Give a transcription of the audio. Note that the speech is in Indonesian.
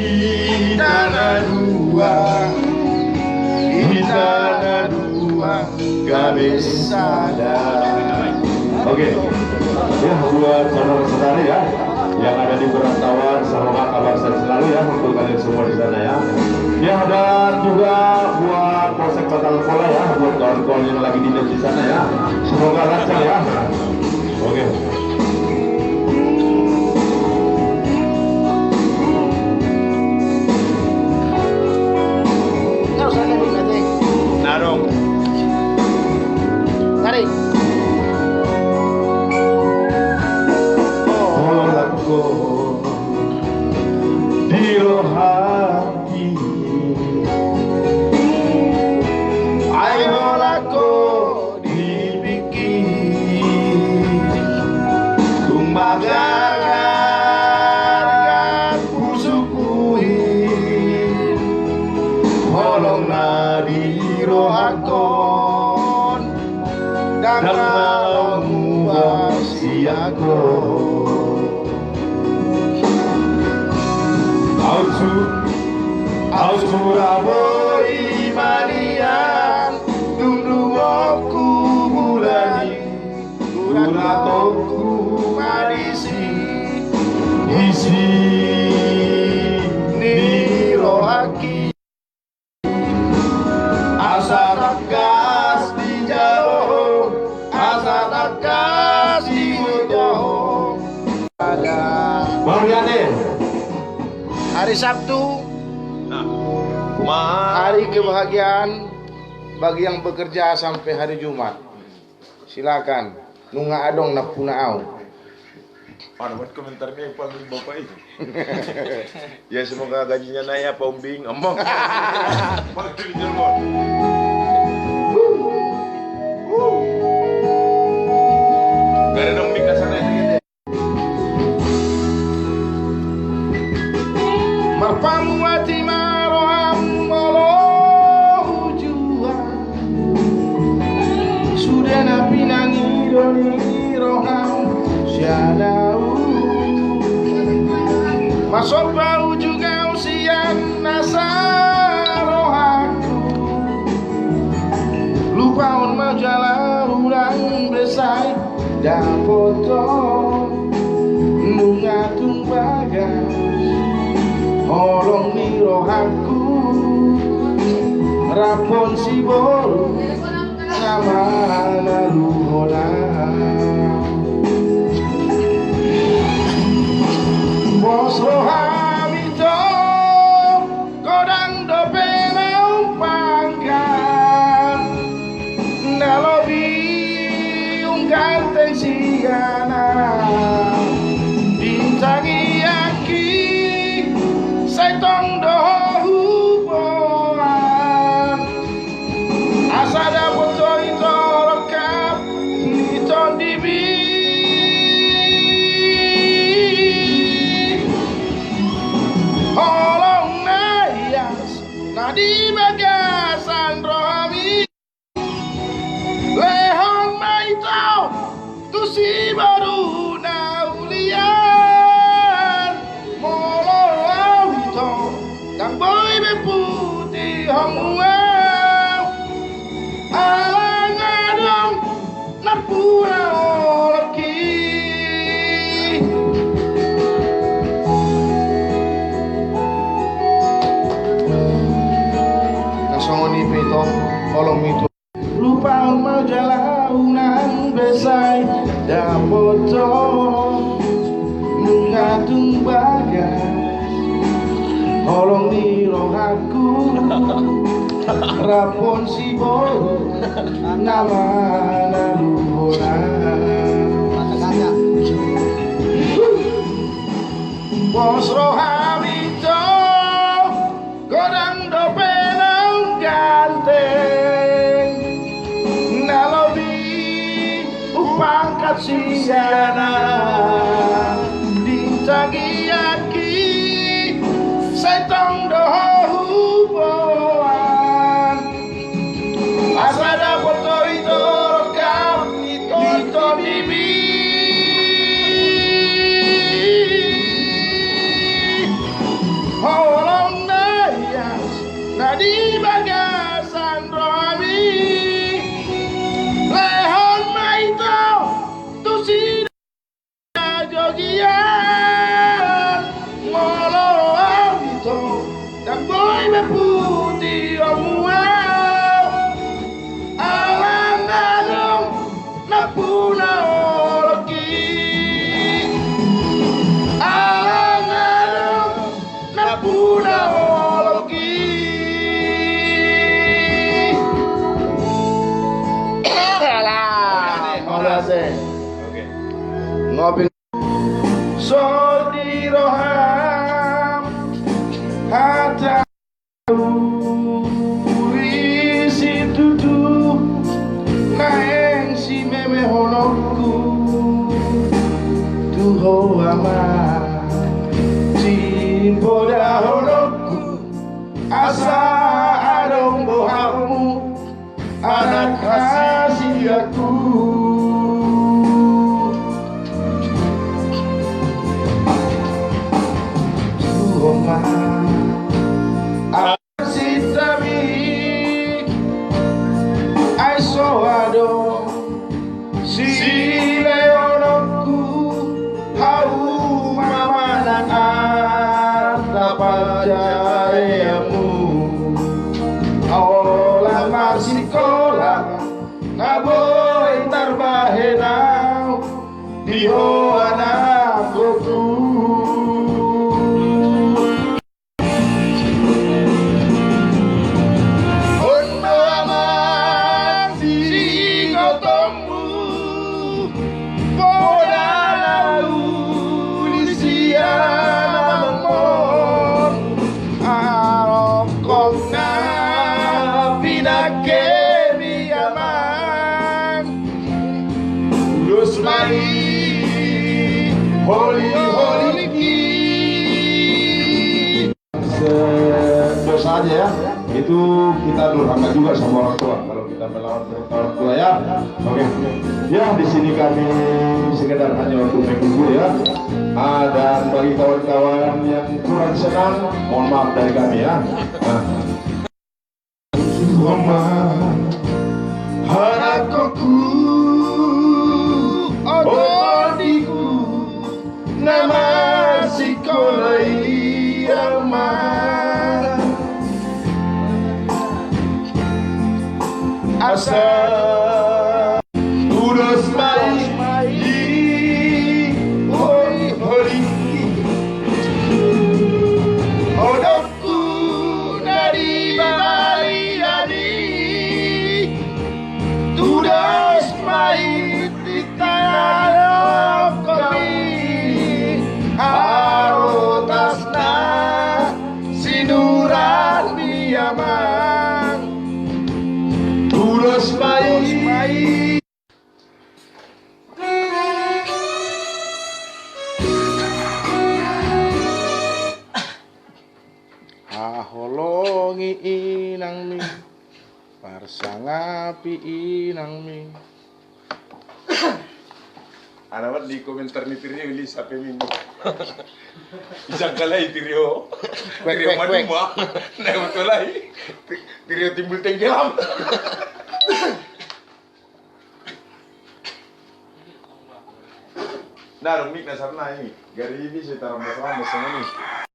Itana dua kabisada. Oke, ya buat saudara-saudara ya yang ada di perantauan, semoga kabar sehat selalu ya untuk kalian semua di sana ya. Ya, dan juga buat Polsek Batang Pola ya, buat kawan-kawan yang lagi dinas di sana ya, semoga lancar ya. Oke. Narong. Tarik. Olako di rohati, Ayo olako dipikir, kumbaga pusukuin, holong nadi rohakon, dan mau wasiakon. Surabaya manian dunduoku bulani gulatoku madisi isi nirohaki asa takas di jauh asa takas di jauh ada Hari Sabtu, hari kebahagiaan bagi yang bekerja sampai hari Jumat. Silakan, nunga adong napunaau. Mana buat komentarnya yang paling bapak itu. Ya semoga gajinya naik Pak Umbing ngomong. Gak ada dong ke sana itu gitu. Marpamuati maroham molo juang sudah napi nangi doni roham siadau masuk bau juga usian nasa rohaku lupa on majalah ulang besai dan foto nungatung bagas holong ni rohaku rapon si boru nama naluhona bos rohamito kodang dopenau pangkat nalobi ungkan tensiana bintangi aki Saitong dohuboan asada boto ito lokap ito dibi holong nayas nadi bagasan rohami lehong maito tusi baru naulian molo Kang boy beputi hamuau alang adong napura olaki nasongoni pito olong mito lupa majalah unan besai dapoto nungatung bagas holong di rohaku rapon si boru nama naluhona bos rohamito godang dopenang ganteng nalobi upangkat siana dintagi aki Saitong dohuboan asada foto itu rekam itu dibi puna holoki. Alah, makasih. Oke. Ngopi. Sodi roham hatta isi tutu naeng si meme honoku tuho ama cimboda honoku asa adong bohamu anak kasih aku. Roma asitami ai soado si leonoku hau mamanan dapat jayamu olah masikola naboy tarbahenau diho anakku. Dosa aja ya, itu kita durhaka juga sama orang tua kalau kita melawan perintah orang tua ya. Oke, ya di sini kami sekedar hanya untuk menghibur ya. Dan bagi kawan-kawan yang kurang senang, mohon maaf dari kami ya. Harakoku ododiku nama sikolai aman asa udos mai hoi hoi odokku dari bali dari tudas mai titayalo kami arotasna sinuran diaman tudas mai aholongi inang mi parsangapi inang mi. Alamat di komentar ni Tirio ili sape mino. Isang kalay Tirio. Tirio maduma. Na utolay. Tirio timbul tenggelam. Nah, rumik na sarna ini. Gari ini saya taruh bersama ini.